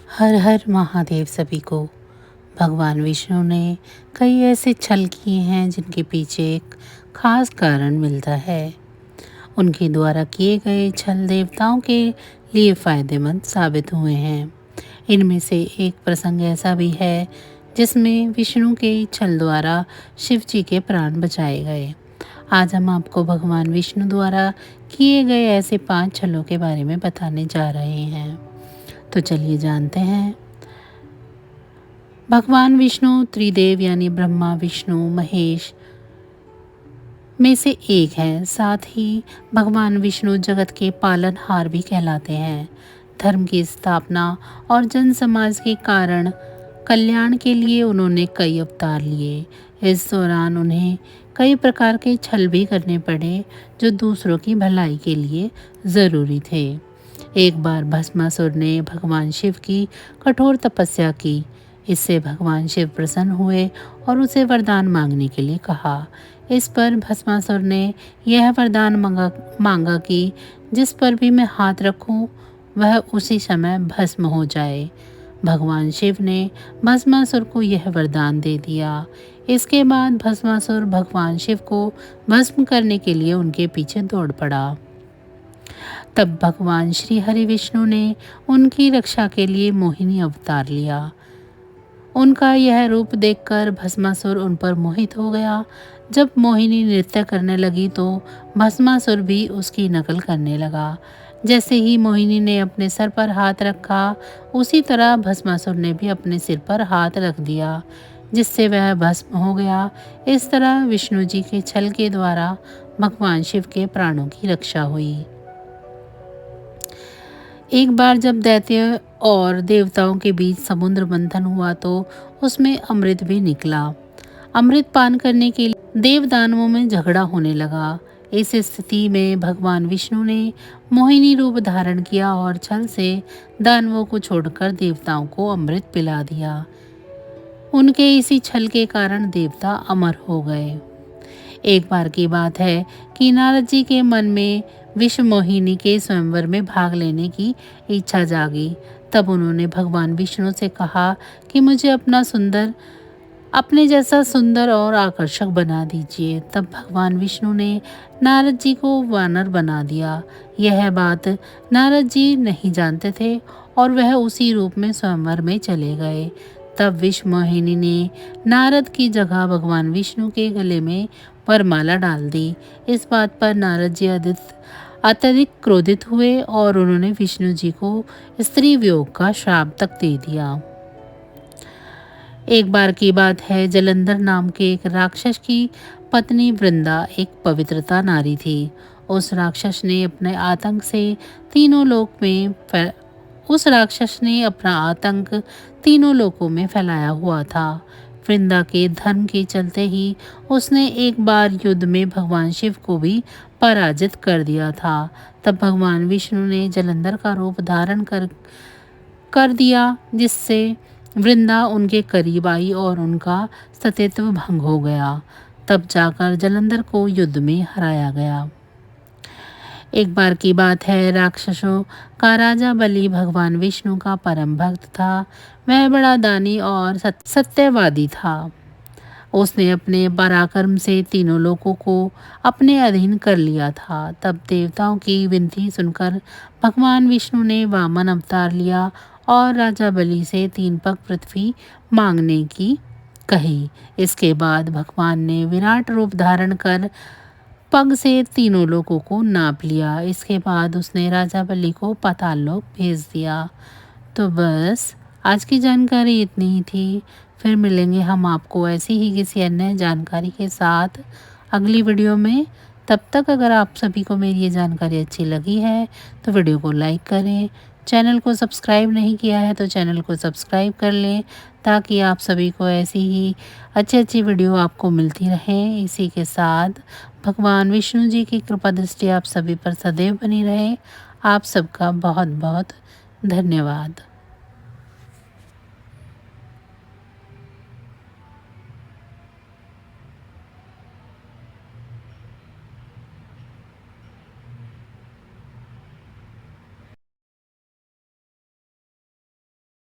हर हर महादेव सभी को। भगवान विष्णु ने कई ऐसे छल किए हैं जिनके पीछे एक खास कारण मिलता है। उनके द्वारा किए गए छल देवताओं के लिए फायदेमंद साबित हुए हैं। इनमें से एक प्रसंग ऐसा भी है जिसमें विष्णु के छल द्वारा शिव जी के प्राण बचाए गए। आज हम आपको भगवान विष्णु द्वारा किए गए ऐसे 5 छलों के बारे में बताने जा रहे हैं। तो चलिए जानते हैं। भगवान विष्णु त्रिदेव यानी ब्रह्मा विष्णु महेश में से एक है। साथ ही भगवान विष्णु जगत के पालनहार भी कहलाते हैं। धर्म की स्थापना और जन समाज के कारण कल्याण के लिए उन्होंने कई अवतार लिए। इस दौरान उन्हें कई प्रकार के छल भी करने पड़े जो दूसरों की भलाई के लिए ज़रूरी थे। एक बार भस्मासुर ने भगवान शिव की कठोर तपस्या की। इससे भगवान शिव प्रसन्न हुए और उसे वरदान मांगने के लिए कहा। इस पर भस्मासुर ने यह वरदान मांगा कि जिस पर भी मैं हाथ रखूं वह उसी समय भस्म हो जाए। भगवान शिव ने भस्मासुर को यह वरदान दे दिया। इसके बाद भस्मासुर भगवान शिव को भस्म करने के लिए उनके पीछे दौड़ पड़ा। तब भगवान श्री हरि विष्णु ने उनकी रक्षा के लिए मोहिनी अवतार लिया। उनका यह रूप देखकर भस्मासुर उन पर मोहित हो गया। जब मोहिनी नृत्य करने लगी तो भस्मासुर भी उसकी नकल करने लगा। जैसे ही मोहिनी ने अपने सर पर हाथ रखा उसी तरह भस्मासुर ने भी अपने सिर पर हाथ रख दिया, जिससे वह भस्म हो गया। इस तरह विष्णु जी के छल के द्वारा भगवान शिव के प्राणों की रक्षा हुई। एक बार जब दैत्य और देवताओं के बीच समुद्र मंथन हुआ तो उसमें अमृत भी निकला। अमृत पान करने के लिए देव दानवों में झगड़ा होने लगा। इस स्थिति में भगवान विष्णु ने मोहिनी रूप धारण किया और छल से दानवों को छोड़कर देवताओं को अमृत पिला दिया। उनके इसी छल के कारण देवता अमर हो गए। एक बार की बात है कि नारद जी के मन में विश्व मोहिनी के स्वयंवर में भाग लेने की इच्छा जागी। तब उन्होंने भगवान विष्णु से कहा कि मुझे अपने जैसा सुंदर और आकर्षक बना दीजिए। तब भगवान विष्णु ने नारद जी को वानर बना दिया। यह बात नारद जी नहीं जानते थे और वह उसी रूप में स्वयंवर में चले गए। तब विश्व मोहिनी ने नारद की जगह भगवान विष्णु के गले में वरमाला डाल दी। इस बात पर नारद जी अत्यधिक क्रोधित हुए और उन्होंने विष्णु जी को स्त्री वियोग का श्राप तक दे दिया। एक बार की बात है, जलंधर नाम के एक राक्षस की पत्नी वृंदा एक पवित्रता नारी थी। उस राक्षस ने अपने आतंक से अपना आतंक तीनों लोकों में फैलाया हुआ था। वृंदा के धर्म के चलते ही उसने एक बार युद्ध में भगवान शिव को भी पराजित कर दिया था। तब भगवान विष्णु ने जलंधर का रूप धारण कर दिया, जिससे वृंदा उनके करीब आई और उनका सतीत्व भंग हो गया। तब जाकर जलंधर को युद्ध में हराया गया। एक बार की बात है, राक्षसों का राजा बलि भगवान विष्णु का परम भक्त था। वह बड़ा दानी और सत्यवादी था। उसने अपने पराक्रम से तीनों लोगों को अपने अधीन कर लिया था। तब देवताओं की विनती सुनकर भगवान विष्णु ने वामन अवतार लिया और राजा बलि से 3 पग पृथ्वी मांगने की कही। इसके बाद भगवान ने विराट रूप धारण कर पग से तीनों लोगों को नाप लिया। इसके बाद उसने राजा बलि को पाताल लोक भेज दिया। तो बस आज की जानकारी इतनी ही थी। फिर मिलेंगे हम आपको ऐसी ही किसी अन्य जानकारी के साथ अगली वीडियो में। तब तक अगर आप सभी को मेरी ये जानकारी अच्छी लगी है तो वीडियो को लाइक करें। चैनल को सब्सक्राइब नहीं किया है तो चैनल को सब्सक्राइब कर लें, ताकि आप सभी को ऐसी ही अच्छी वीडियो आपको मिलती रहे। इसी के साथ भगवान विष्णु जी की कृपा दृष्टि आप सभी पर सदैव बनी रहे। आप सबका बहुत बहुत धन्यवाद।